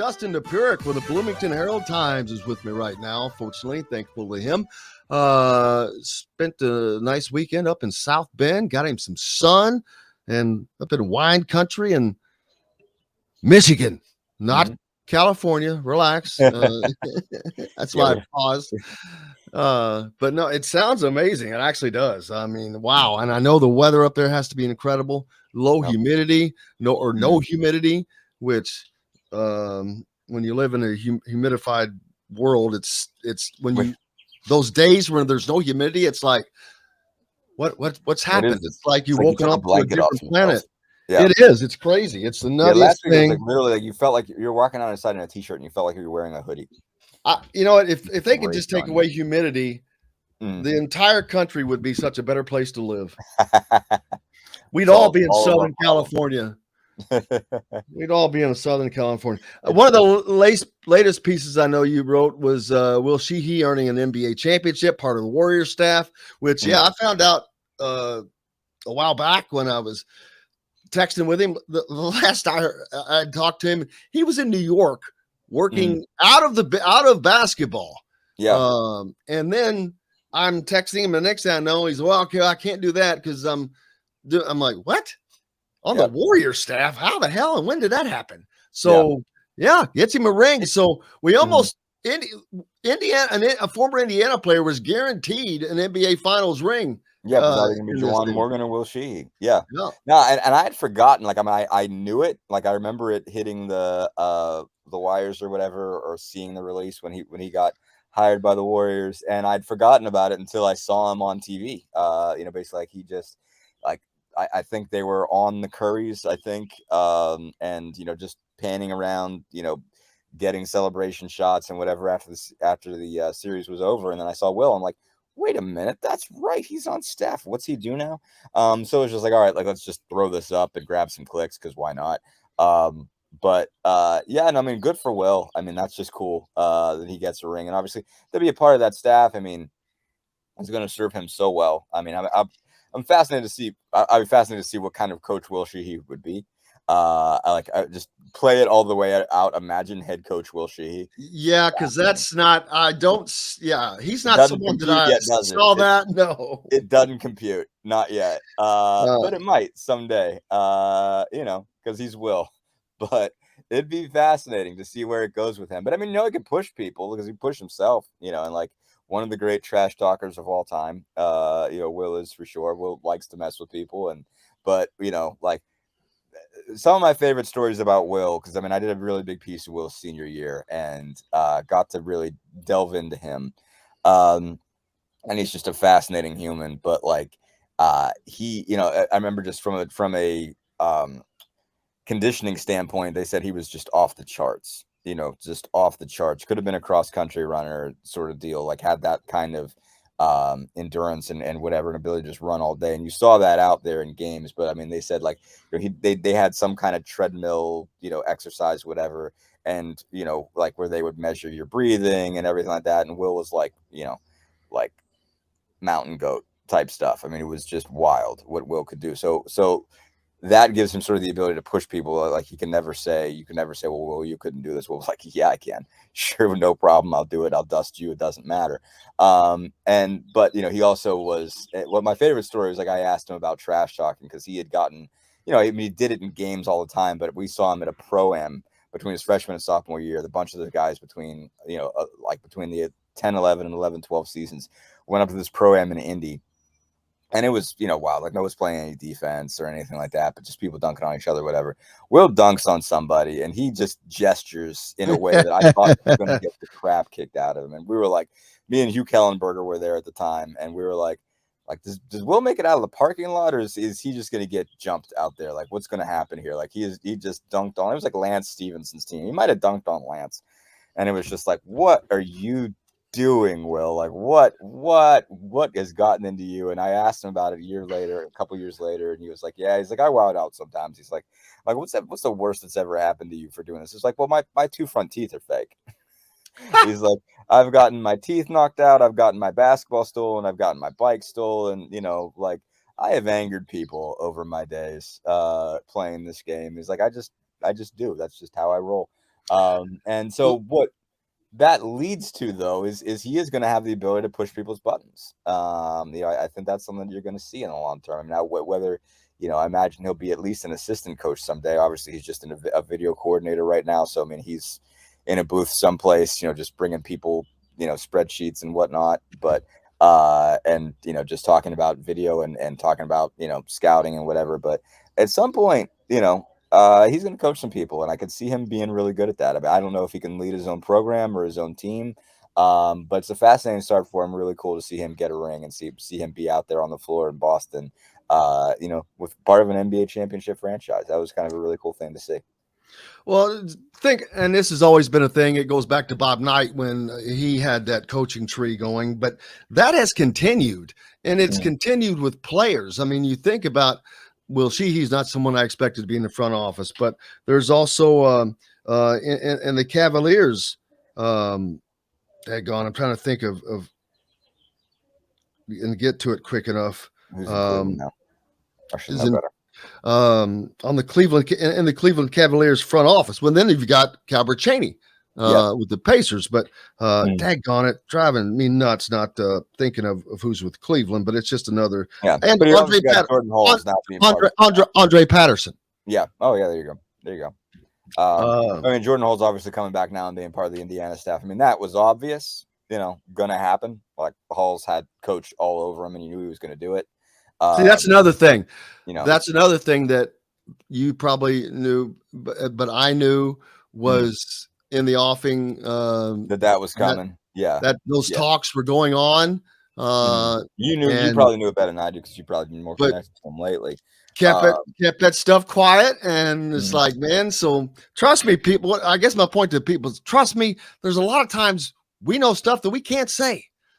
Dustin Dopirak with the Bloomington Herald-Times is with me right now. Fortunately, thankful to him. Spent a nice weekend up in South Bend, got him some sun, and up in wine country in Michigan, not California. Relax. That's why I paused. But no, it sounds amazing. It actually does. I mean, wow. And I know the weather up there has to be incredible. Low humidity, no humidity, which when you live in a humidified world, it's when you those days when there's no humidity, it's like what's happened? It's like you woken up to a different planet. Yeah. It is. It's crazy. It's the nuttiest last week thing. It was like literally like you felt like you're walking outside in a t-shirt and you felt like you were wearing a hoodie. You know what? If they could just take away humidity, the entire country would be such a better place to live. We'd all be in Southern California. We'd all be in Southern California. One of the latest pieces I know you wrote was Will Sheehey earning an NBA championship, part of the Warriors staff, which, I found out a while back when I was texting with him. The last I talked to him, he was in New York working out of basketball. Yeah. And then I'm texting him the next thing I know, he's, well, okay, I can't do that because I'm like, what? On the Warrior staff? How the hell and when did that happen? So gets him a ring. So we almost Indiana, a former Indiana player was guaranteed an NBA Finals ring. Yeah, but either gonna be Juwan Morgan or Will Sheehey. Yeah. No, and I had forgotten. Like I knew it. Like I remember it hitting the wires or whatever, or seeing the release when he got hired by the Warriors, and I'd forgotten about it until I saw him on TV. Basically like he just like I think they were on the Currys, I think, and just panning around, getting celebration shots and whatever after the series was over, and then I saw Will. I'm like, wait a minute, that's right, he's on staff. What's he do now? So it was just like, all right, like let's just throw this up and grab some clicks because why not? And I mean, good for Will. I mean, that's just cool that he gets a ring, and obviously to be a part of that staff, I mean, it's going to serve him so well. I mean, I'm fascinated to see. I'd be fascinated to see what kind of coach Will Sheehey would be. I just play it all the way out. Imagine head coach Will Sheehey. Yeah, because that's not. I don't. Yeah, he's not someone that I saw that. No, it doesn't compute. Not yet. But it might someday. Because he's Will. But it'd be fascinating to see where it goes with him. But I mean, he can push people because he pushed himself. And like. One of the great trash talkers of all time. Will is for sure. Will likes to mess with people. But like some of my favorite stories about Will, because I mean, I did a really big piece of Will's senior year and got to really delve into him. And he's just a fascinating human. But like he, I remember just from a conditioning standpoint, they said he was just off the charts. Just off the charts. Could have been a cross-country runner sort of deal, like had that kind of endurance and whatever, and ability to just run all day. And you saw that out there in games. But I mean, they said like they had some kind of treadmill, exercise, whatever, and like where they would measure your breathing and everything like that. And Will was like, like mountain goat type stuff. I mean, it was just wild what Will could do. So that gives him sort of the ability to push people. Like you can never say, well, Will, you couldn't do this. Well, like, yeah, I can. Sure, no problem. I'll do it. I'll dust you. It doesn't matter. But he also was. What my favorite story was, like, I asked him about trash talking because he had gotten, I mean, he did it in games all the time, but we saw him at a pro-am between his freshman and sophomore year. The bunch of the guys between the 10, 11, and 11, 12 seasons went up to this pro-am in Indy. And it was, wild. Like, no one's playing any defense or anything like that, but just people dunking on each other, whatever. Will dunks on somebody, and he just gestures in a way that I thought he was going to get the crap kicked out of him. And we were like, me and Hugh Kellenberger were there at the time, and we were like, does Will make it out of the parking lot, or is he just going to get jumped out there? Like, what's going to happen here? Like, he just dunked on. It was like Lance Stevenson's team. He might have dunked on Lance, and it was just like, what are you doing, Will? Like, what has gotten into you? And I asked him about it a couple years later, and he was like, yeah, he's like, I wild out sometimes. He's like, what's the worst that's ever happened to you for doing this? It's like, well, my two front teeth are fake. He's like, I've gotten my teeth knocked out, I've gotten my basketball stolen, I've gotten my bike stolen, like I have angered people over my days playing this game. He's like, I just do. That's just how I roll. And so what that leads to, though, is he is going to have the ability to push people's buttons. I think that's something that you're going to see in the long term. Now, whether, I imagine he'll be at least an assistant coach someday. Obviously, he's just a video coordinator right now. So, I mean, he's in a booth someplace, just bringing people, spreadsheets and whatnot. But, and, just talking about video and talking about, scouting and whatever. But at some point, he's going to coach some people, and I could see him being really good at that. I mean, I don't know if he can lead his own program or his own team, but it's a fascinating start for him. Really cool to see him get a ring and see him be out there on the floor in Boston, with part of an NBA championship franchise. That was kind of a really cool thing to see. Well, and this has always been a thing. It goes back to Bob Knight when he had that coaching tree going, but that has continued, and it's continued with players. I mean, you think about, Sheehey's not someone I expected to be in the front office, but there's also in the Cavaliers. I'm trying to think of and get to it quick enough. Who's in Cleveland now? I should know better. On the Cleveland Cavaliers front office. Well, then you've got Calbert Chaney with the Pacers, but daggone it, driving me nuts not thinking of who's with Cleveland, but it's just another. Yeah, and but Andre Patterson. Yeah. Oh yeah, there you go. I mean, Jordan Hull's obviously coming back now and being part of the Indiana staff. I mean, that was obvious, gonna happen. Like, Hull's had coached all over him, and you knew he was gonna do it. See, that's another thing. That's another thing that you probably knew, but I knew was in the offing. That was coming. That those talks were going on. You probably knew it better than I do because you've probably been more connected to them lately. Kept that stuff quiet, and it's like, man. So trust me, people. I guess my point to people is, trust me. There's a lot of times we know stuff that we can't say.